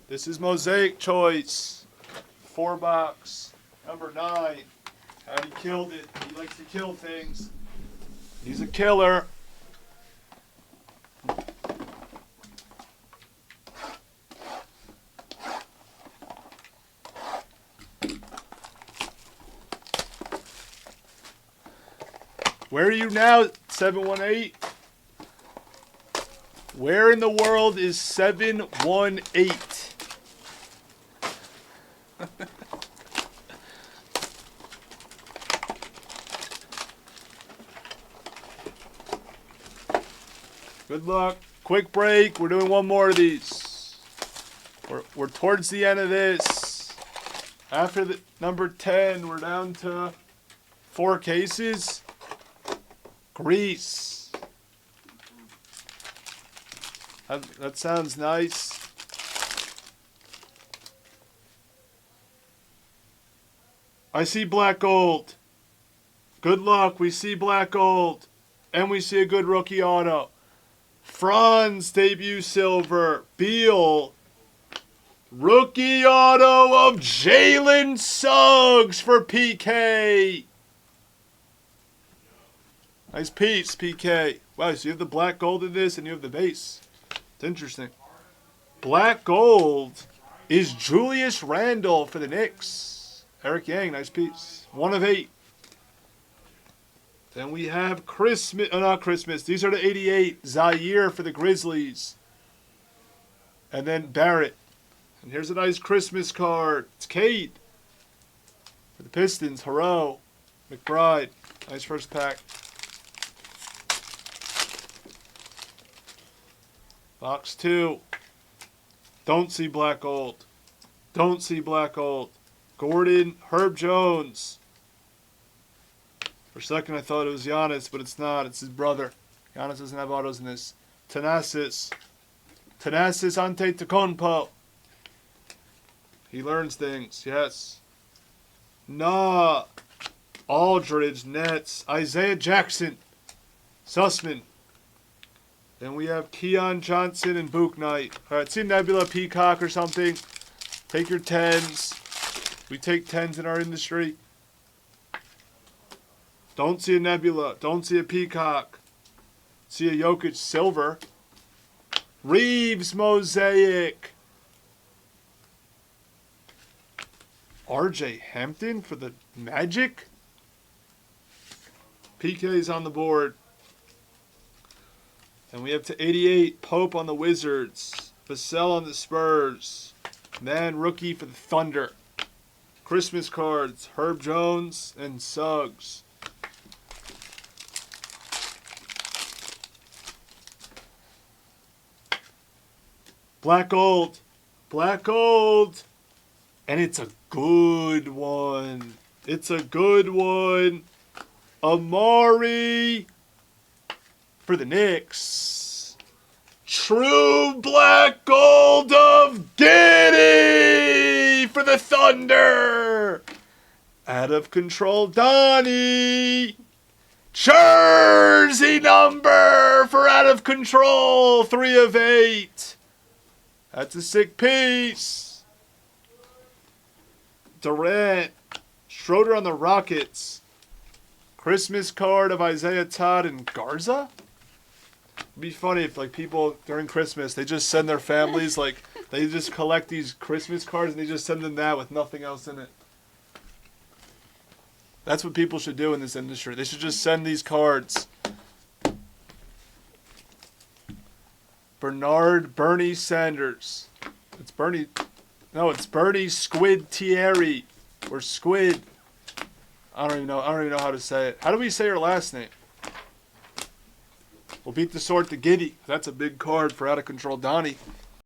This is Mosaic Chaoice. 4-box. Number 9. And he killed it. He likes to kill things. He's a killer. Where are you now, 718? Where in the world is 718? Good luck. Quick break. We're doing one more of these. We're towards the end of this. After the number 10, we're down to 4 cases. Grease. That sounds nice. I see black gold. Good luck. We see black gold. And we see a good rookie auto. Franz debut silver. Beal. Rookie auto of Jalen Suggs for PK. Nice piece, PK. Wow, so you have the black gold in this and you have the base. It's interesting. Black gold is Julius Randle for the Knicks. Eric Yang, nice piece. 1 of 8. Then we have Christmas. Oh, not Christmas. These are the 88. Zaire for the Grizzlies. And then Barrett. And here's a nice Christmas card. It's Cade. For the Pistons. Haro. McBride. Nice first pack. Box 2. Don't see black gold. Don't see black gold. Gordon. Herb Jones. For a second, I thought it was Giannis, but it's not. It's his brother. Giannis doesn't have autos in this. Thanasis Antetokounmpo. He learns things, yes. Nah. Aldridge, Nets. Isaiah Jackson. Sussman. Then we have Keon Johnson and Book Knight. All right, see Nebula Peacock or something. Take your 10s. We take 10s in our industry. Don't see a Nebula. Don't see a Peacock. See a Jokic Silver. Reeves Mosaic. RJ Hampton for the Magic. PK's on the board. And we have to 88. Pope on the Wizards. Vassell on the Spurs. Then rookie for the Thunder. Christmas cards. Herb Jones and Suggs. Black gold. Black gold. And it's a good one. It's a good one. Amari for the Knicks. True black gold of Giddey for the Thunder. Out of control, Donnie. Jersey number for out of control. 3 of 8. That's a sick piece. Durant. Schroeder on the Rockets. Christmas card of Isaiah Todd and Garza. It'd be funny if like people during Christmas they just send their families like they just collect these Christmas cards and they just send them that with nothing else in it. That's what people should do in this industry. They should just send these cards. Bernie Sanders. It's Bernie. No, it's Bernie Squid Thierry or Squid. I don't even know how to say it. How do we say her last name? We'll beat the sword to Giddey. That's a big card for out of control Donnie.